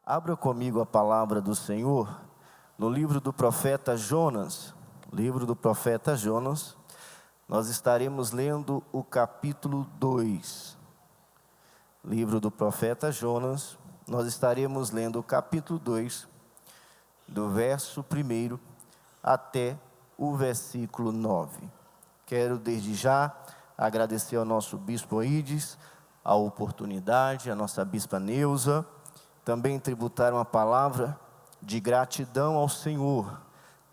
Abra comigo a palavra do Senhor no livro do profeta Jonas. Nós estaremos lendo o capítulo 2. Livro do profeta Jonas, nós estaremos lendo o capítulo 2, do verso 1 até o versículo 9. Quero desde já agradecer ao nosso bispo Aides a oportunidade, a nossa bispa Neuza, também tributar uma palavra de gratidão ao Senhor,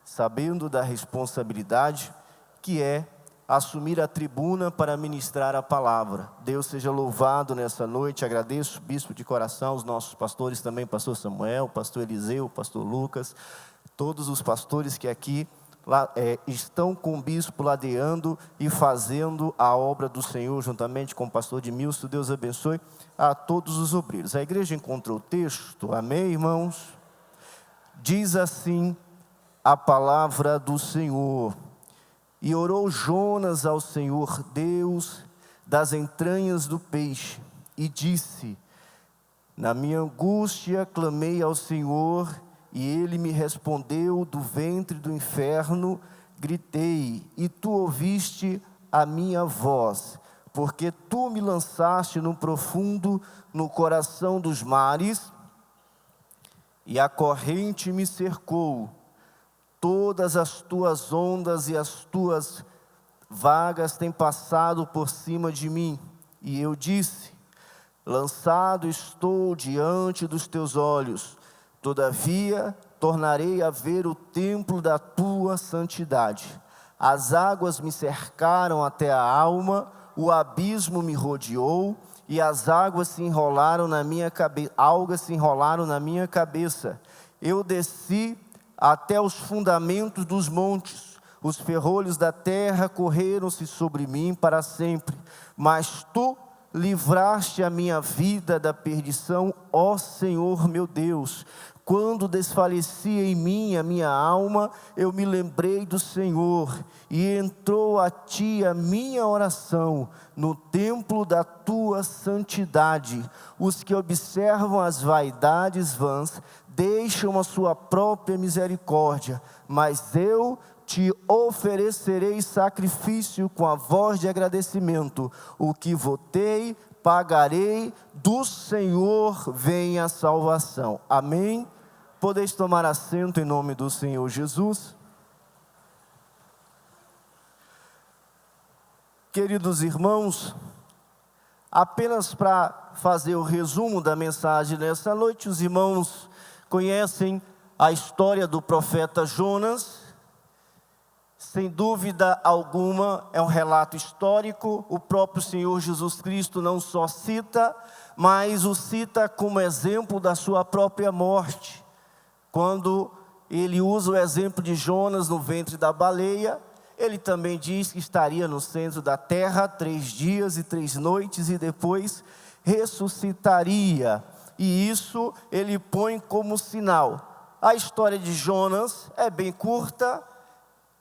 sabendo da responsabilidade que é assumir a tribuna para ministrar a palavra. Deus seja louvado nessa noite. Agradeço, bispo, de coração, os nossos pastores também, pastor Samuel, pastor Eliseu, pastor Lucas, todos os pastores que aqui estão com o bispo ladeando e fazendo a obra do Senhor, juntamente com o pastor Edmilson. Deus abençoe a todos os obreiros. A igreja encontrou o texto, amém, irmãos? Diz assim a palavra do Senhor: e orou Jonas ao Senhor Deus das entranhas do peixe, e disse: na minha angústia clamei ao Senhor, e ele me respondeu. Do ventre do inferno gritei, e tu ouviste a minha voz, porque tu me lançaste no profundo, no coração dos mares, e a corrente me cercou. Todas as tuas ondas e as tuas vagas têm passado por cima de mim. E eu disse: lançado estou diante dos teus olhos. Todavia, tornarei a ver o templo da tua santidade. As águas me cercaram até a alma, o abismo me rodeou, e as águas se enrolaram na minha cabeça. Eu desci até os fundamentos dos montes, os ferrolhos da terra correram-se sobre mim para sempre. Mas tu livraste a minha vida da perdição, ó Senhor meu Deus. Quando desfalecia em mim a minha alma, eu me lembrei do Senhor, e entrou a ti a minha oração no templo da tua santidade. Os que observam as vaidades vãs deixam a sua própria misericórdia, mas eu te oferecerei sacrifício com a voz de agradecimento. O que votei, pagarei, do Senhor vem a salvação. Amém? Podeis tomar assento em nome do Senhor Jesus. Queridos irmãos, apenas para fazer o resumo da mensagem nessa noite, os irmãos conhecem a história do profeta Jonas. Sem dúvida alguma, é um relato histórico. O próprio Senhor Jesus Cristo não só cita, mas o cita como exemplo da sua própria morte. Quando ele usa o exemplo de Jonas no ventre da baleia, ele também diz que estaria no centro da terra 3 dias e 3 noites e depois ressuscitaria. E isso ele põe como sinal. A história de Jonas é bem curta.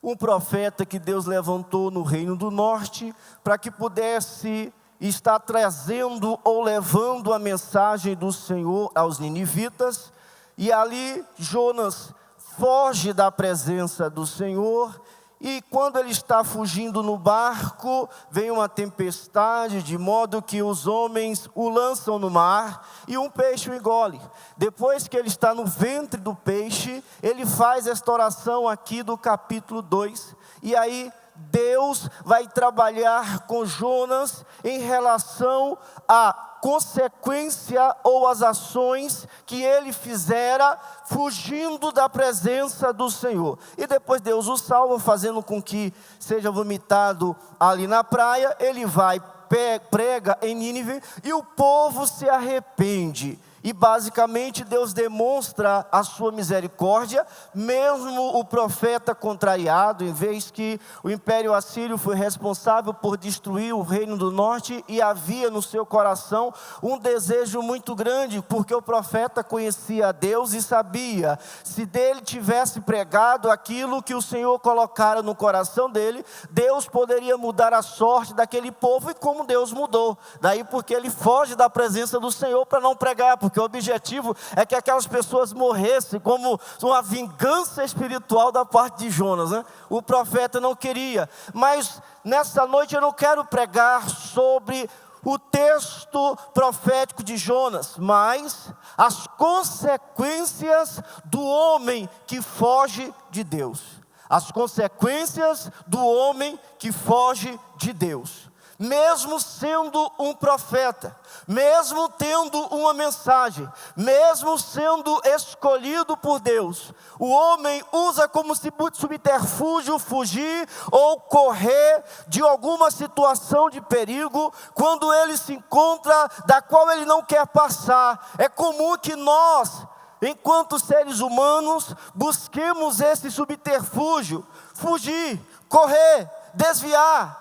Um profeta que Deus levantou no reino do norte para que pudesse estar trazendo ou levando a mensagem do Senhor aos ninivitas. E ali Jonas foge da presença do Senhor, e quando ele está fugindo no barco, vem uma tempestade, de modo que os homens o lançam no mar, e um peixe o engole. Depois que ele está no ventre do peixe, ele faz esta oração aqui do capítulo 2, e aí Deus vai trabalhar com Jonas em relação à consequência ou as ações que ele fizera fugindo da presença do Senhor. E depois Deus o salva, fazendo com que seja vomitado ali na praia. Ele vai, prega em Nínive, e o povo se arrepende. E basicamente Deus demonstra a sua misericórdia, mesmo o profeta contrariado, em vez que o Império Assírio foi responsável por destruir o reino do norte, e havia no seu coração um desejo muito grande, porque o profeta conhecia a Deus e sabia, se dele tivesse pregado aquilo que o Senhor colocara no coração dele, Deus poderia mudar a sorte daquele povo, e como Deus mudou. Daí porque ele foge da presença do Senhor para não pregar, porque porque o objetivo é que aquelas pessoas morressem como uma vingança espiritual da parte de Jonas, né? O profeta não queria, mas nessa noite eu não quero pregar sobre o texto profético de Jonas, mas as consequências do homem que foge de Deus. As consequências do homem que foge de Deus. Mesmo sendo um profeta, mesmo tendo uma mensagem, mesmo sendo escolhido por Deus, o homem usa como subterfúgio fugir ou correr de alguma situação de perigo, quando ele se encontra, da qual ele não quer passar. É comum que nós, enquanto seres humanos, busquemos esse subterfúgio, fugir, correr, desviar,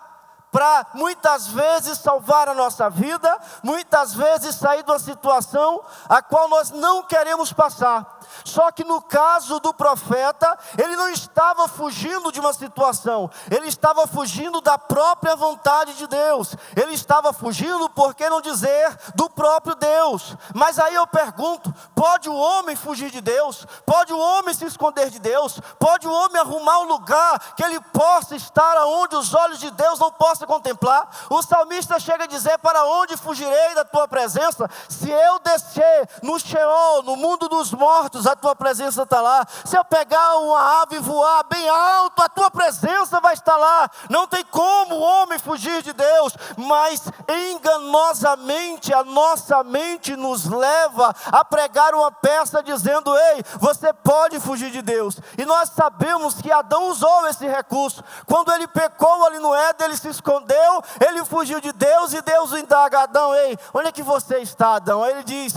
para muitas vezes salvar a nossa vida, muitas vezes sair de uma situação a qual nós não queremos passar. Só que no caso do profeta, ele não estava fugindo de uma situação, ele estava fugindo da própria vontade de Deus, ele estava fugindo, por que não dizer, do próprio Deus. Mas aí eu pergunto, pode o homem fugir de Deus? Pode o homem se esconder de Deus? Pode o homem arrumar um lugar que ele possa estar aonde os olhos de Deus não possam contemplar? O salmista chega a dizer, para onde fugirei da tua presença? Se eu descer no Sheol, no mundo dos mortos, a tua presença está lá. Se eu pegar uma ave e voar bem alto, a tua presença vai estar lá. Não tem como o homem fugir de Deus, mas enganosamente a nossa mente nos leva a pregar uma peça dizendo, ei, você pode fugir de Deus. E nós sabemos que Adão usou esse recurso. Quando ele pecou ali no Éden, ele se escondeu, ele fugiu de Deus, e Deus indaga a Adão, ei, onde é que você está, Adão? Aí ele diz,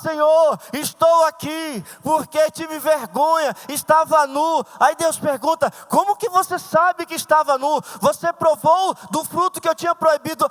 Senhor, estou aqui, porque tive vergonha, estava nu. Aí Deus pergunta, como que você sabe que estava nu? Você provou do fruto que eu tinha proibido?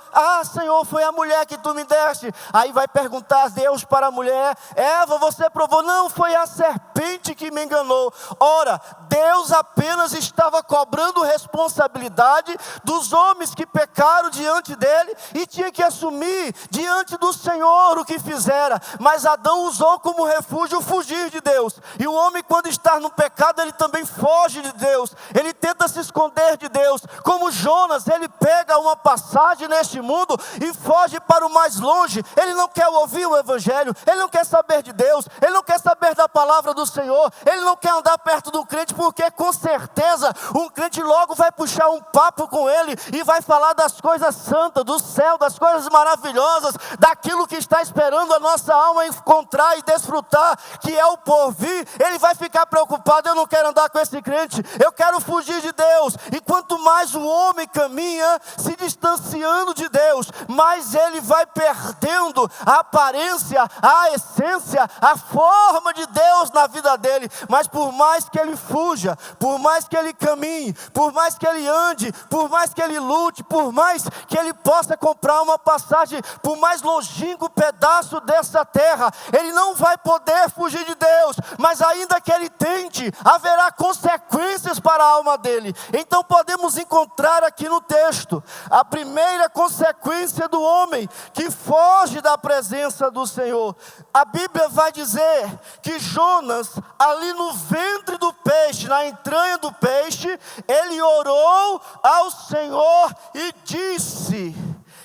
Senhor, foi a mulher que tu me deste. Aí vai perguntar Deus para a mulher, Eva, você provou? Não, foi a serpente que me enganou. Ora, Deus apenas estava cobrando responsabilidade dos homens que pecaram diante dele, e tinha que assumir diante do Senhor o que fizera. Mas Adão usou como refúgio fugir de Deus. E o homem, quando está no pecado, ele também foge de Deus, ele tenta se esconder de Deus. Como Jonas, ele pega uma passagem neste mundo e foge para o mais longe. Ele não quer ouvir o evangelho, ele não quer saber de Deus, ele não quer saber da palavra do Senhor, ele não quer andar perto do crente, porque com certeza um crente logo vai puxar um papo com ele e vai falar das coisas santas, do céu, das coisas maravilhosas, daquilo que está esperando a nossa alma encontrar e desfrutar, que é o porvir. Ele vai ficar preocupado, eu não quero andar com esse crente, eu quero fugir de Deus. E quanto mais o homem caminha se distanciando de Deus, mais ele vai perdendo a aparência, a essência, a forma de Deus na vida dele. Mas por mais que ele fuja, por mais que ele caminhe, por mais que ele ande, por mais que ele lute, por mais que ele possa comprar uma passagem por mais longínquo pedaço dessa terra, ele não vai poder fugir de Deus. Mas ainda que ele tente, haverá consequências para a alma dele. Então podemos encontrar aqui no texto a primeira consequência do homem que foge da presença do Senhor. A Bíblia vai dizer que Jonas, ali no ventre do peixe, na entranha do peixe, ele orou ao Senhor e disse,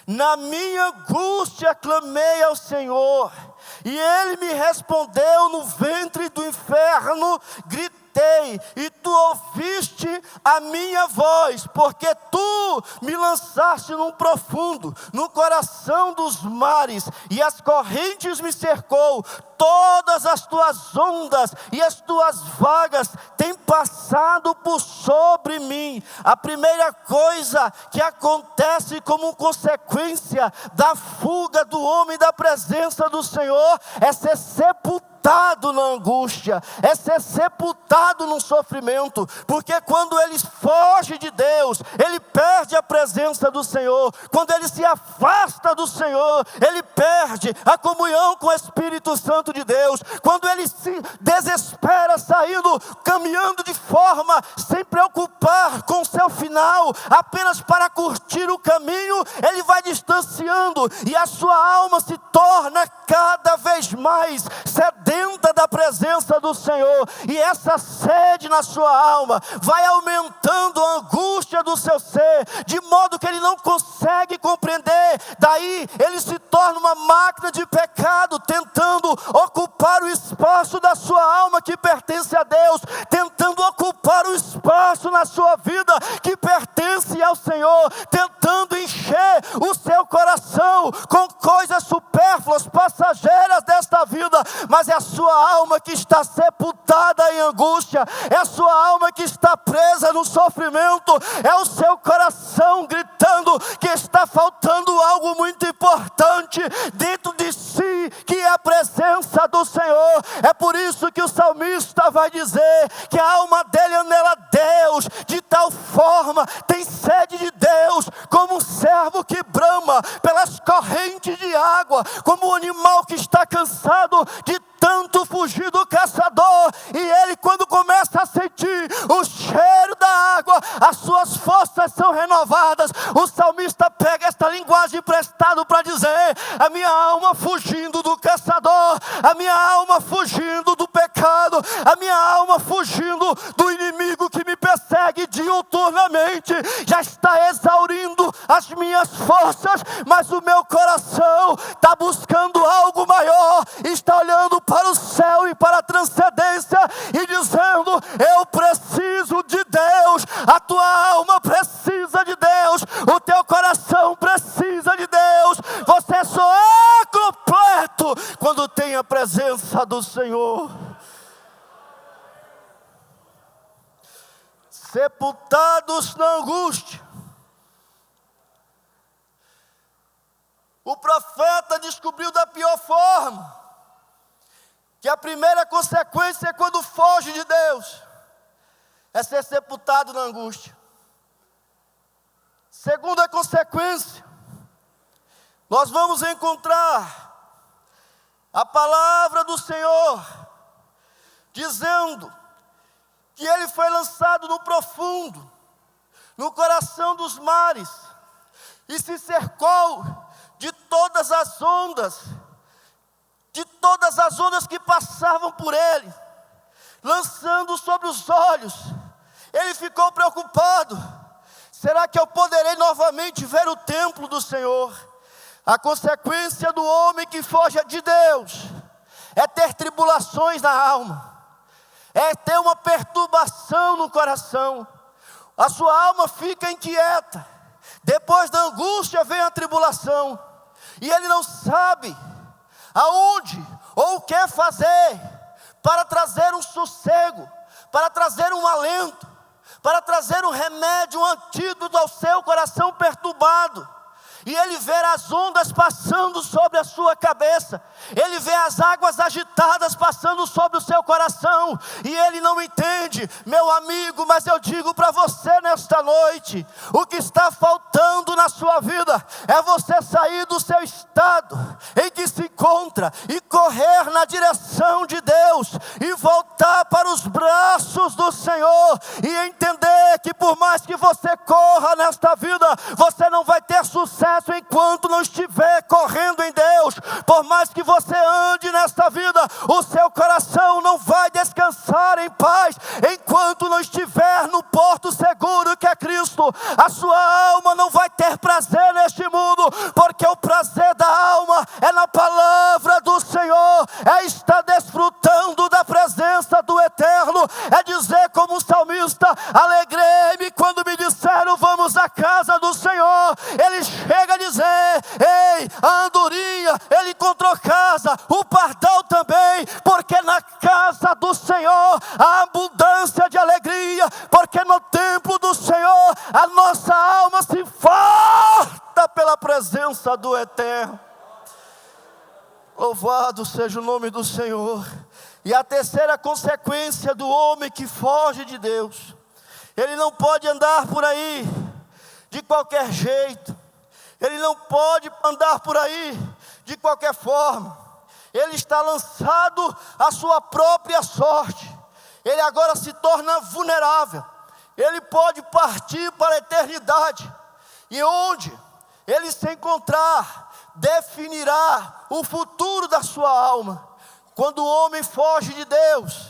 na minha angústia clamei ao Senhor, e ele me respondeu no ventre do inferno, gritei, e tu ouviste a minha voz, porque tu me lançaste num profundo, no coração dos mares, e as correntes me cercou. Todas as tuas ondas e as tuas vagas têm passado por sobre mim. A primeira coisa que acontece como consequência da fuga do homem da presença do Senhor é ser sepultado na angústia, é ser sepultado no sofrimento, porque quando ele foge de Deus, ele perde a presença do Senhor. Quando ele se afasta do Senhor, ele perde a comunhão com o Espírito Santo de Deus. Quando ele se desespera saindo, caminhando de forma sem preocupar com o seu final, apenas para curtir o caminho, ele vai distanciando, e a sua alma se torna cada vez mais sedenta da presença do Senhor, e essa sede na sua alma vai aumentando a angústia do seu ser, de modo que ele não consegue compreender. Daí ele se torna uma máquina de pecado, tentando ocupar o espaço da sua alma que pertence a Deus, tentando ocupar o espaço na sua vida que pertence ao Senhor, tentando encher o seu coração com coisas supérfluas, passageiras desta vida, mas é a sua alma que está sepultada em angústia, é a sua alma que está presa no sofrimento, é o seu coração gritando que está faltando algo muito importante dentro de si, que é a presença do Senhor. É por isso que o salmista vai dizer que a alma dele anela Deus, de tal forma tem sede de Deus, como um servo que brama pelas correntes de água, como um animal que está cansado de tanto fugir do caçador, e ele, quando começa a sentir o cheiro da água, as suas forças são renovadas. O salmista pega esta linguagem emprestada para dizer: a minha alma fugindo do caçador, a minha alma fugindo do pecado, a minha alma fugindo do inimigo que me persegue diuturnamente, já está exaurindo as minhas forças, mas o meu coração está buscando algo maior, está olhando para o céu e para a transcendência e dizendo: eu preciso de Deus. A tua alma precisa de Deus, o teu coração precisa de Deus. Você só é completo quando tem a presença do Senhor. Sepultados na angústia. O profeta descobriu da pior forma que a primeira consequência quando foge de Deus é ser sepultado na angústia. Segunda consequência, nós vamos encontrar a palavra do Senhor dizendo que ele foi lançado no profundo, no coração dos mares, e se cercou de todas as ondas que passavam por ele, lançando sobre os olhos. Ele ficou preocupado: será que eu poderei novamente ver o templo do Senhor? A consequência do homem que foge de Deus é ter tribulações na alma, é ter uma perturbação no coração. A sua alma fica inquieta. Depois da angústia vem a tribulação, e ele não sabe aonde ou o que fazer para trazer um sossego, para trazer um alento, para trazer um remédio, um antídoto ao seu coração perturbado. E ele vê as ondas passando sobre a sua cabeça, ele vê as águas agitadas passando sobre o seu coração, e ele não entende, meu amigo. Mas eu digo para você nesta noite: o que está faltando na sua vida é você sair do seu estado em que se encontra e correr na direção de Deus, e voltar para os braços do Senhor, e entender que por mais que você corra nesta vida, você não vai ter sucesso enquanto não estiver correndo em Deus. Por mais que você ande nesta vida, o seu coração não vai descansar em paz enquanto não estiver no porto seguro que é Cristo. A sua alma não vai ter prazer neste mundo, porque o prazer da alma é na palavra do Senhor, é estar desfrutando da presença do Eterno, é dizer como o salmista: alegrei-me quando me disseram vamos à casa do Senhor. Ele chega a dizer: ei, a andorinha, ele encontrou casa, o pardal também, porque na casa do Senhor há abundância de alegria, porque no templo do Senhor a nossa alma se farta pela presença do Eterno. Louvado seja o nome do Senhor. E a terceira consequência do homem que foge de Deus: ele não pode andar por aí de qualquer jeito, ele não pode andar por aí de qualquer forma. Ele está lançado à sua própria sorte. ele agora se torna vulnerável. Ele pode partir para a eternidade. E onde ele se encontrar, definirá o futuro da sua alma. Quando o homem foge de Deus,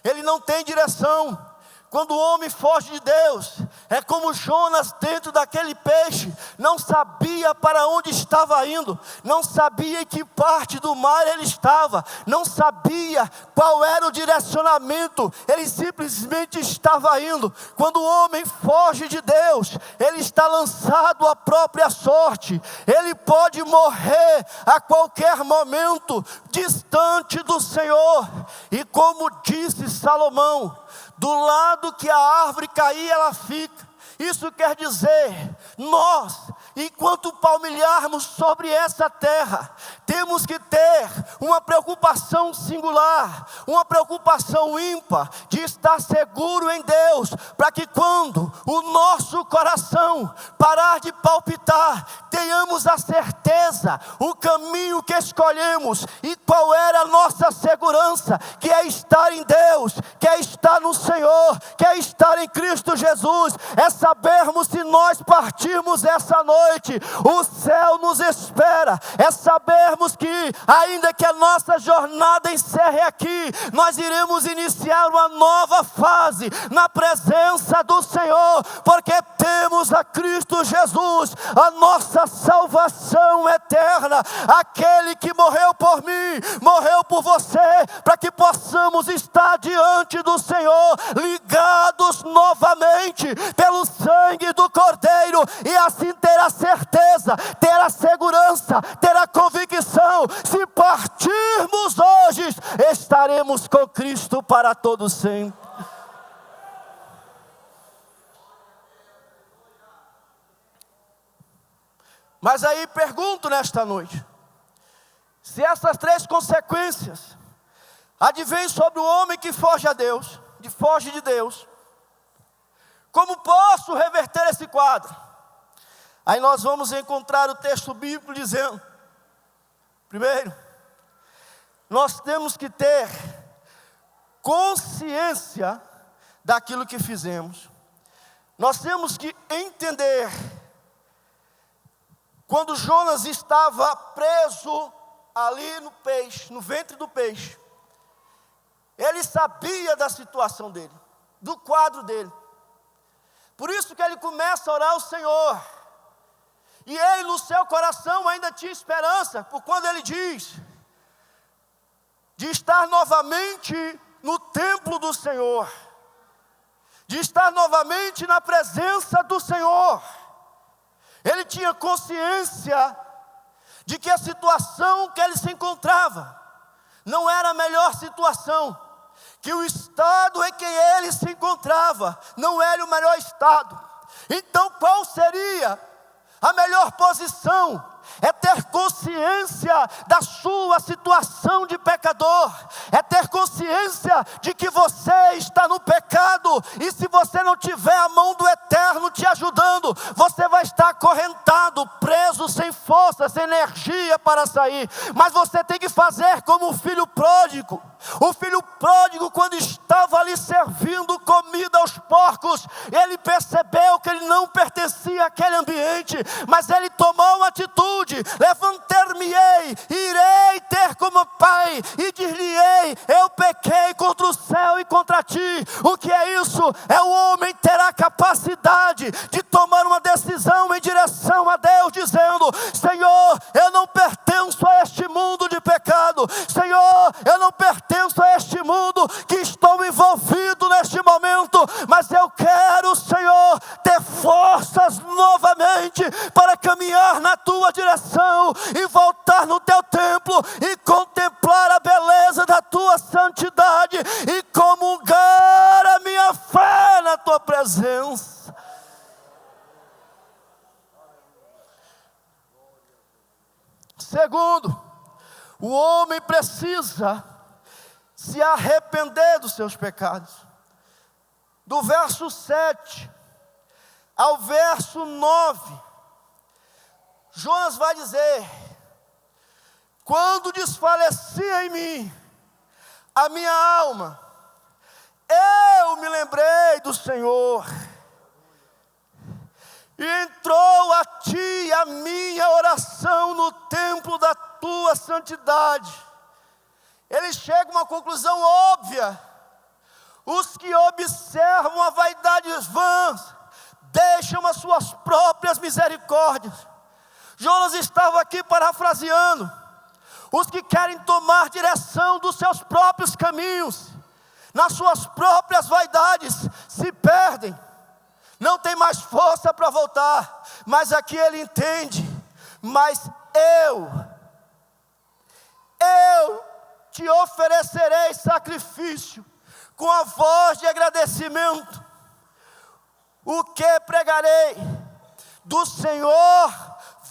ele não tem direção. Quando o homem foge de Deus, é como Jonas dentro daquele peixe, não sabia para onde estava indo, não sabia em que parte do mar ele estava, não sabia qual era o direcionamento, ele simplesmente estava indo. Quando o homem foge de Deus, ele está lançado à própria sorte, ele pode morrer a qualquer momento, distante do Senhor. E como disse Salomão, do lado que a árvore cair, ela fica. Isso quer dizer, nós, enquanto palmilharmos sobre essa terra, temos que ter uma preocupação singular, uma preocupação ímpar, de estar seguro em Deus, para que quando o nosso coração parar de palpitar, tenhamos a certeza, o caminho que escolhemos, e qual era a nossa segurança, que é estar em Deus, que é estar no Senhor, que é estar em Cristo Jesus, é sabermos se nós partirmos essa noite, o céu nos espera, é sabermos que, ainda que a nossa jornada encerre aqui, nós iremos iniciar uma nova fase, na presença do Senhor, porque temos a Cristo Jesus, a nossa salvação eterna, aquele que morreu por mim, morreu por você, para que possamos estar diante do Senhor, ligados novamente, pelo sangue do Cordeiro, e assim ter a certeza, ter a segurança, ter a convicção, se partirmos hoje, estaremos com Cristo para todo sempre. Mas aí pergunto nesta noite, se essas três consequências advêm sobre o homem que foge a Deus, foge de Deus, como posso reverter esse quadro? Aí nós vamos encontrar o texto bíblico dizendo, primeiro, nós temos que ter consciência daquilo que fizemos. Nós temos que entender, quando Jonas estava preso ali no peixe, no ventre do peixe, ele sabia da situação dele, do quadro dele. Por isso que ele começa a orar ao Senhor. E ele no seu coração ainda tinha esperança, por quando ele diz, de estar novamente no templo do Senhor, de estar novamente na presença do Senhor. Ele tinha consciência de que a situação que ele se encontrava não era a melhor situação, que o estado em que ele se encontrava não era o melhor estado. Então qual seria a melhor posição? É ter consciência da sua situação de pecador, é ter consciência de que você está no pecado, e se você não tiver a mão do Eterno te ajudando, você vai estar acorrentado, preso, sem força, sem energia para sair. Mas você tem que fazer como o filho pródigo. O filho pródigo, quando estava ali servindo comida aos porcos, ele percebeu que ele não pertencia àquele ambiente, mas ele tomou uma atitude: levantar-me-ei, irei ter como pai, e dir-lhe-ei, eu pequei contra o céu e contra ti. O que é isso? É o homem ter a capacidade de tomar uma decisão em direção a Deus, dizendo: Senhor, eu não pertenço a este mundo de pecado, Senhor, eu não pertenço a este mundo que estou envolvido neste momento, mas eu quero, Senhor, ter forças novamente para caminhar na tua direção e voltar no teu templo e contemplar a beleza da tua santidade e comungar a minha fé na tua presença. Segundo, o homem precisa se arrepender dos seus pecados. Do verso 7 ao verso 9, Jonas vai dizer: quando desfalecia em mim a minha alma, eu me lembrei do Senhor, e entrou a ti a minha oração no templo da tua santidade. Ele chega a uma conclusão óbvia: os que observam a vaidade vãs deixam as suas próprias misericórdias. Jonas estava aqui parafraseando: os que querem tomar direção dos seus próprios caminhos, nas suas próprias vaidades, se perdem, não tem mais força para voltar. Mas aqui ele entende: mas eu te oferecerei sacrifício com a voz de agradecimento. O que pregarei? Do Senhor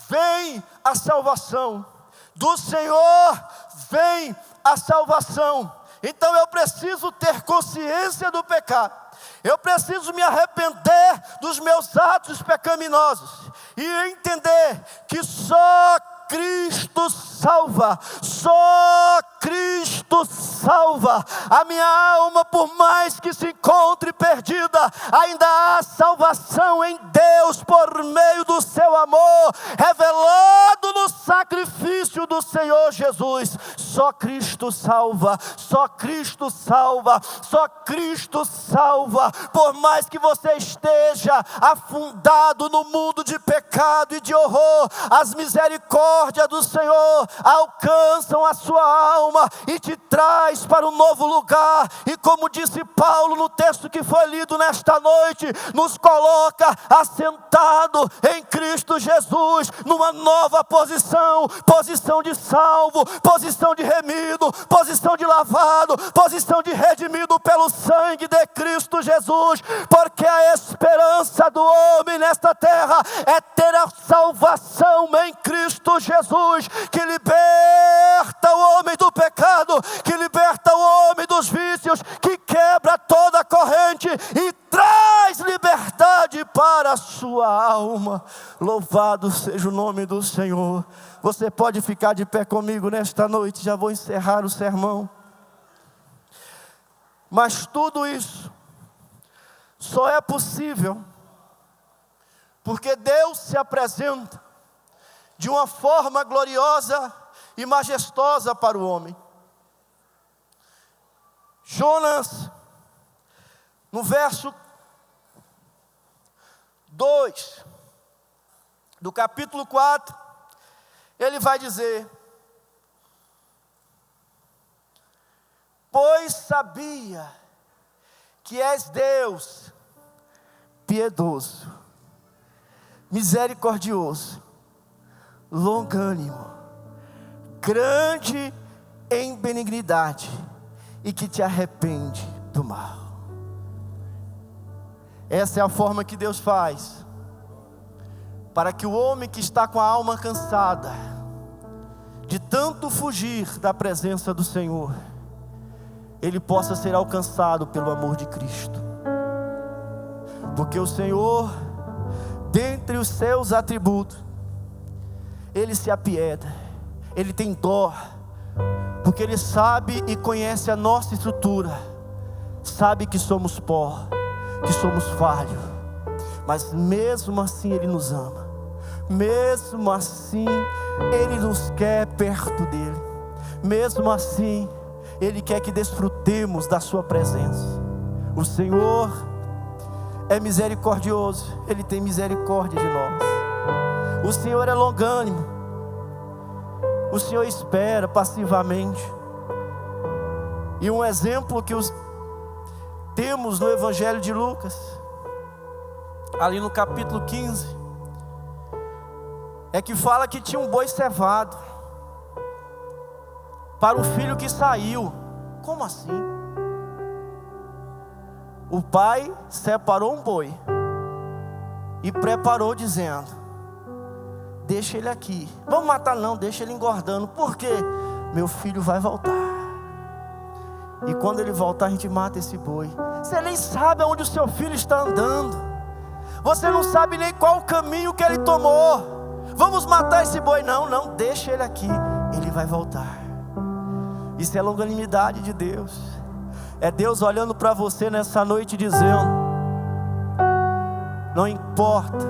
vem a salvação. Do Senhor vem a salvação. Então eu preciso ter consciência do pecado. Eu preciso me arrepender dos meus atos pecaminosos e entender que só Cristo salva, só Cristo salva. A minha alma, por mais que se encontre perdida, ainda há salvação em Deus por meio do seu amor, revelado no sacrifício do Senhor Jesus. Só Cristo salva, só Cristo salva, só Cristo salva. Por mais que você esteja afundado no mundo de pecado e de horror, as misericórdias do Senhor alcançam a sua alma e te traz para um novo lugar. E como disse Paulo no texto que foi lido nesta noite, nos coloca assentado em Cristo Jesus, numa nova posição, posição de salvo, posição de remido, posição de lavado, posição de redimido pelo sangue de Cristo Jesus. Porque a esperança do homem nesta terra é ter a salvação em Cristo Jesus, que liberta o homem do pecado, que liberta o homem dos vícios, que quebra toda a corrente e traz liberdade para a sua alma. Louvado seja o nome do Senhor. Você pode ficar de pé comigo nesta noite, já vou encerrar o sermão. Mas tudo isso só é possível porque Deus se apresenta de uma forma gloriosa e majestosa para o homem. Jonas, no verso 2 do capítulo 4, ele vai dizer: pois sabia que és Deus piedoso, misericordioso, longânimo, grande em benignidade, e que te arrepende do mal. Essa é a forma que Deus faz para que o homem que está com a alma cansada de tanto fugir da presença do Senhor, ele possa ser alcançado pelo amor de Cristo. Porque o Senhor, dentre os seus atributos, Ele se apieda, Ele tem dó, porque Ele sabe e conhece a nossa estrutura, sabe que somos pó, que somos falhos, mas mesmo assim Ele nos ama, mesmo assim Ele nos quer perto dEle, mesmo assim Ele quer que desfrutemos da sua presença. O Senhor é misericordioso, Ele tem misericórdia de nós. O Senhor é longânimo, o Senhor espera passivamente. E um exemplo que temos no Evangelho de Lucas, ali no capítulo 15, é que fala que tinha um boi cevado para o filho que saiu. Como assim? O pai separou um boi e preparou dizendo: deixa ele aqui, vamos matar não, deixa ele engordando, porque meu filho vai voltar, e quando ele voltar a gente mata esse boi. Você nem sabe aonde o seu filho está andando, você não sabe nem qual o caminho que ele tomou. Vamos matar esse boi? Não, deixa ele aqui, ele vai voltar. Isso é a longanimidade de Deus. É Deus olhando para você nessa noite dizendo: não importa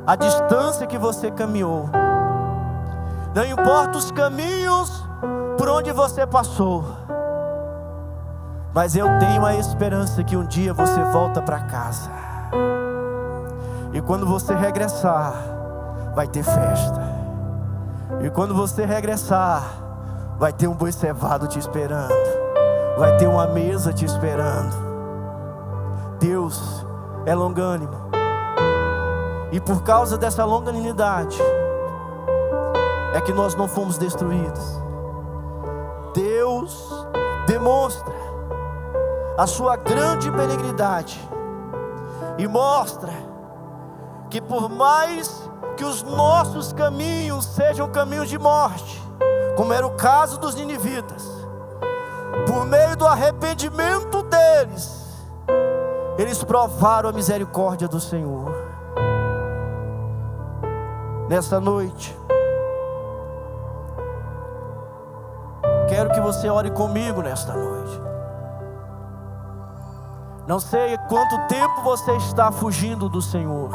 a distância que você caminhou, não importa os caminhos por onde você passou, mas eu tenho a esperança que um dia você volta para casa. E quando você regressar, vai ter festa. E quando você regressar, vai ter um boi cevado te esperando, vai ter uma mesa te esperando. Deus é longânimo, e por causa dessa longanimidade é que nós não fomos destruídos. Deus demonstra a sua grande benignidade e mostra que por mais que os nossos caminhos sejam caminhos de morte, como era o caso dos ninivitas, por meio do arrependimento deles, eles provaram a misericórdia do Senhor. Nessa noite, quero que você ore comigo nesta noite. Não sei quanto tempo você está fugindo do Senhor,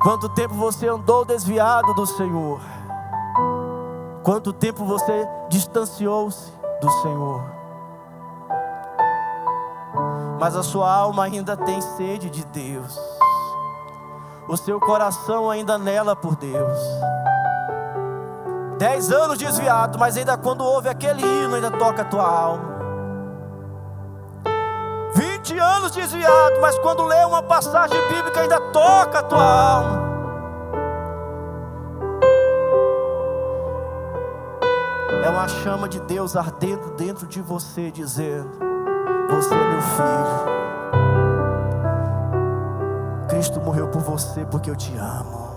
quanto tempo você andou desviado do Senhor, quanto tempo você distanciou-se do Senhor, mas a sua alma ainda tem sede de Deus, o seu coração ainda anela por Deus. 10 anos desviado, mas ainda quando ouve aquele hino, ainda toca a tua alma. 20 anos desviado, mas quando lê uma passagem bíblica, ainda toca a tua alma. É uma chama de Deus ardendo dentro de você, dizendo: você é meu filho, Cristo morreu por você porque eu te amo.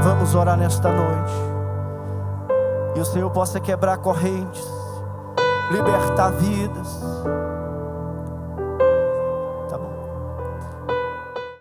Vamos orar nesta noite, e o Senhor possa quebrar correntes, libertar vidas.